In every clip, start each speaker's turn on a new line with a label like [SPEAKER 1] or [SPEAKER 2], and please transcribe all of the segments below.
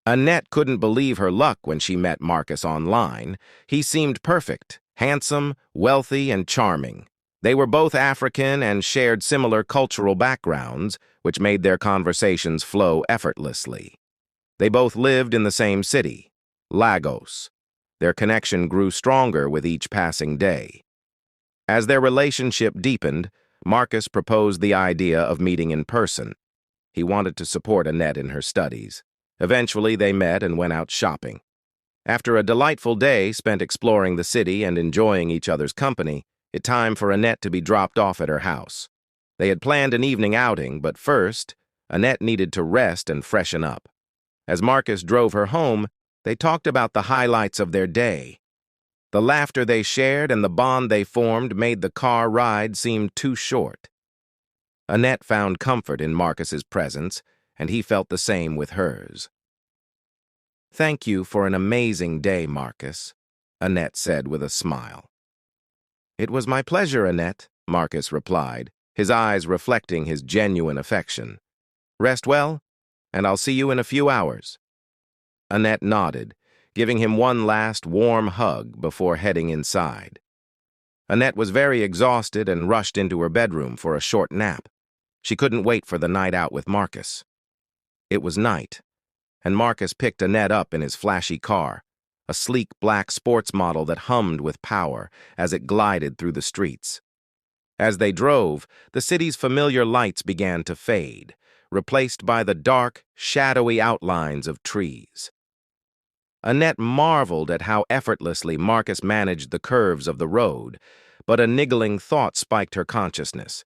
[SPEAKER 1] Annette couldn't believe her luck when she met Marcus online. He seemed perfect, handsome, wealthy, and charming. They were both African and shared similar cultural backgrounds, which made their conversations flow effortlessly. They both lived in the same city, Lagos. Their connection grew stronger with each passing day. As their relationship deepened, Marcus proposed the idea of meeting in person. He wanted to support Annette in her studies. Eventually, they met and went out shopping. After a delightful day spent exploring the city and enjoying each other's company, it time for Annette to be dropped off at her house. They had planned an evening outing, but first, Annette needed to rest and freshen up. As Marcus drove her home, they talked about the highlights of their day. The laughter they shared and the bond they formed made the car ride seem too short. Annette found comfort in Marcus's presence, and he felt the same with hers. "Thank you for an amazing day, Marcus," Annette said with a smile. "It was my pleasure, Annette," Marcus replied, his eyes reflecting his genuine affection. "Rest well, and I'll see you in a few hours." Annette nodded, giving him one last warm hug before heading inside. Annette was very exhausted and rushed into her bedroom for a short nap. She couldn't wait for the night out with Marcus. It was night, and Marcus picked Annette up in his flashy car, a sleek black sports model that hummed with power as it glided through the streets. As they drove, the city's familiar lights began to fade, replaced by the dark, shadowy outlines of trees. Annette marveled at how effortlessly Marcus managed the curves of the road, but a niggling thought spiked her consciousness.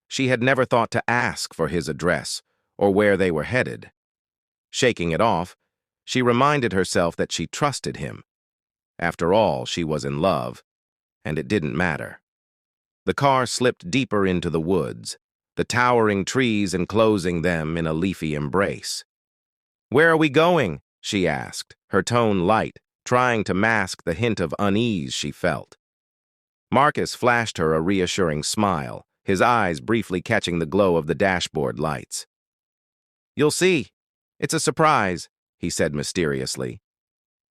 [SPEAKER 1] She had never thought to ask for his address or where they were headed. Shaking it off, she reminded herself that she trusted him. After all, she was in love, and it didn't matter. The car slipped deeper into the woods, the towering trees enclosing them in a leafy embrace. "Where are we going?" she asked, her tone light, trying to mask the hint of unease she felt. Marcus flashed her a reassuring smile, his eyes briefly catching the glow of the dashboard lights. "You'll see. It's a surprise," he said mysteriously.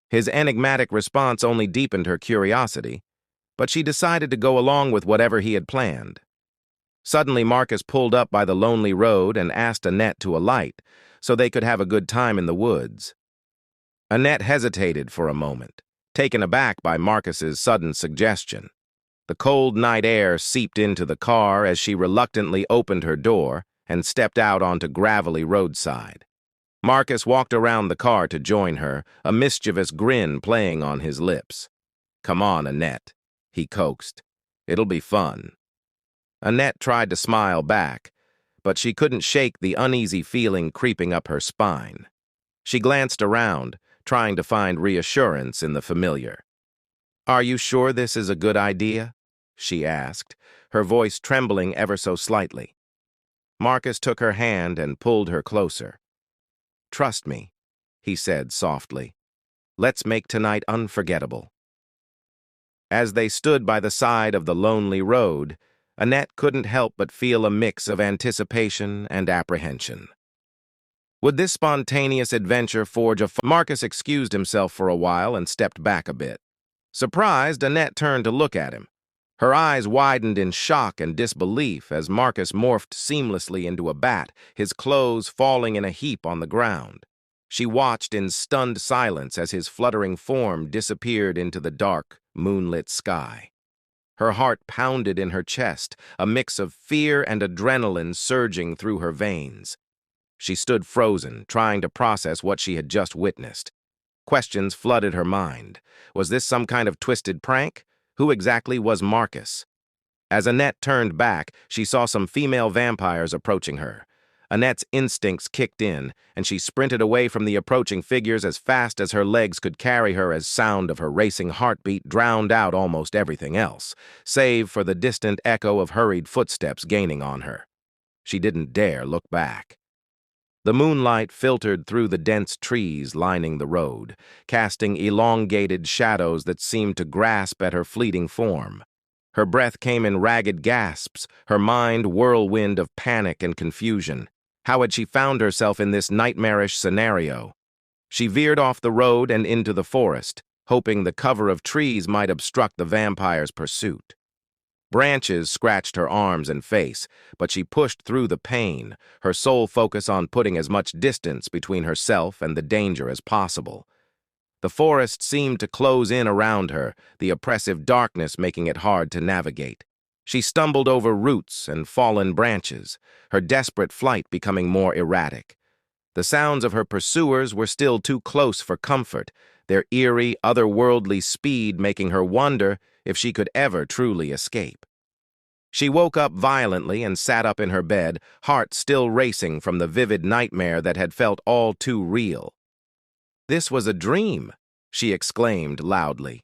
[SPEAKER 1] His enigmatic response only deepened her curiosity, but she decided to go along with whatever he had planned. Suddenly, Marcus pulled up by the lonely road and asked Annette to alight so they could have a good time in the woods. Annette hesitated for a moment, taken aback by Marcus's sudden suggestion. The cold night air seeped into the car as she reluctantly opened her door and stepped out onto gravelly roadside. Marcus walked around the car to join her, a mischievous grin playing on his lips. "Come on, Annette," he coaxed. "It'll be fun." Annette tried to smile back, but she couldn't shake the uneasy feeling creeping up her spine. She glanced around, trying to find reassurance in the familiar. "Are you sure this is a good idea?" she asked, her voice trembling ever so slightly. Marcus took her hand and pulled her closer. "Trust me," he said softly. "Let's make tonight unforgettable." As they stood by the side of the lonely road, Annette couldn't help but feel a mix of anticipation and apprehension. Would this spontaneous adventure forge a Marcus excused himself for a while and stepped back a bit. Surprised, Annette turned to look at him. Her eyes widened in shock and disbelief as Marcus morphed seamlessly into a bat, his clothes falling in a heap on the ground. She watched in stunned silence as his fluttering form disappeared into the dark, moonlit sky. Her heart pounded in her chest, a mix of fear and adrenaline surging through her veins. She stood frozen, trying to process what she had just witnessed. Questions flooded her mind. Was this some kind of twisted prank? Who exactly was Marcus? As Annette turned back, she saw some female vampires approaching her. Annette's instincts kicked in, and she sprinted away from the approaching figures as fast as her legs could carry her as sound of her racing heartbeat drowned out almost everything else, save for the distant echo of hurried footsteps gaining on her. She didn't dare look back. The moonlight filtered through the dense trees lining the road, casting elongated shadows that seemed to grasp at her fleeting form. Her breath came in ragged gasps, her mind whirlwind of panic and confusion. How had she found herself in this nightmarish scenario? She veered off the road and into the forest, hoping the cover of trees might obstruct the vampire's pursuit. Branches scratched her arms and face, but she pushed through the pain, her sole focus on putting as much distance between herself and the danger as possible. The forest seemed to close in around her, the oppressive darkness making it hard to navigate. She stumbled over roots and fallen branches, her desperate flight becoming more erratic. The sounds of her pursuers were still too close for comfort, their eerie, otherworldly speed making her wonder if she could ever truly escape. She woke up violently and sat up in her bed, heart still racing from the vivid nightmare that had felt all too real. "This was a dream," she exclaimed loudly.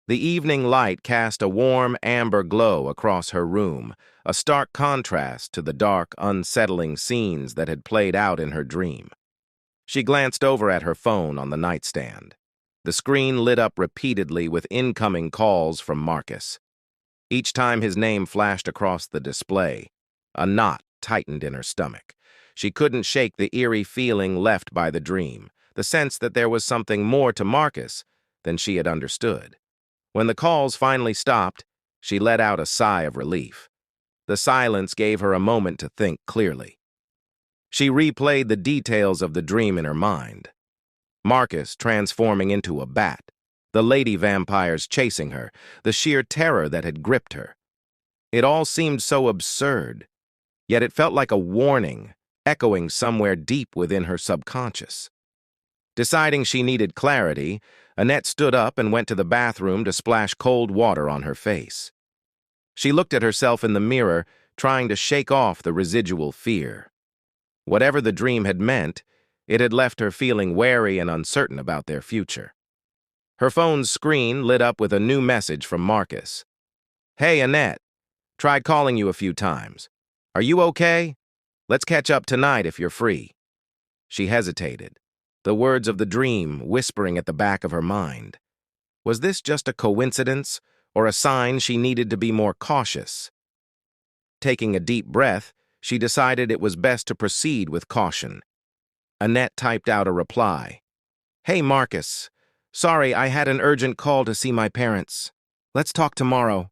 [SPEAKER 1] The evening light cast a warm amber glow across her room, a stark contrast to the dark, unsettling scenes that had played out in her dream. She glanced over at her phone on the nightstand. The screen lit up repeatedly with incoming calls from Marcus. Each time his name flashed across the display, a knot tightened in her stomach. She couldn't shake the eerie feeling left by the dream, the sense that there was something more to Marcus than she had understood. When the calls finally stopped, she let out a sigh of relief. The silence gave her a moment to think clearly. She replayed the details of the dream in her mind. Marcus transforming into a bat, the lady vampires chasing her, the sheer terror that had gripped her. It all seemed so absurd, yet it felt like a warning, echoing somewhere deep within her subconscious. Deciding she needed clarity, Annette stood up and went to the bathroom to splash cold water on her face. She looked at herself in the mirror, trying to shake off the residual fear. Whatever the dream had meant, it had left her feeling wary and uncertain about their future. Her phone's screen lit up with a new message from Marcus. "Hey, Annette. Tried calling you a few times. Are you okay? Let's catch up tonight if you're free." She hesitated, the words of the dream whispering at the back of her mind. Was this just a coincidence, or a sign she needed to be more cautious? Taking a deep breath, she decided it was best to proceed with caution. Annette typed out a reply. "Hey, Marcus. Sorry, I had an urgent call to see my parents. Let's talk tomorrow."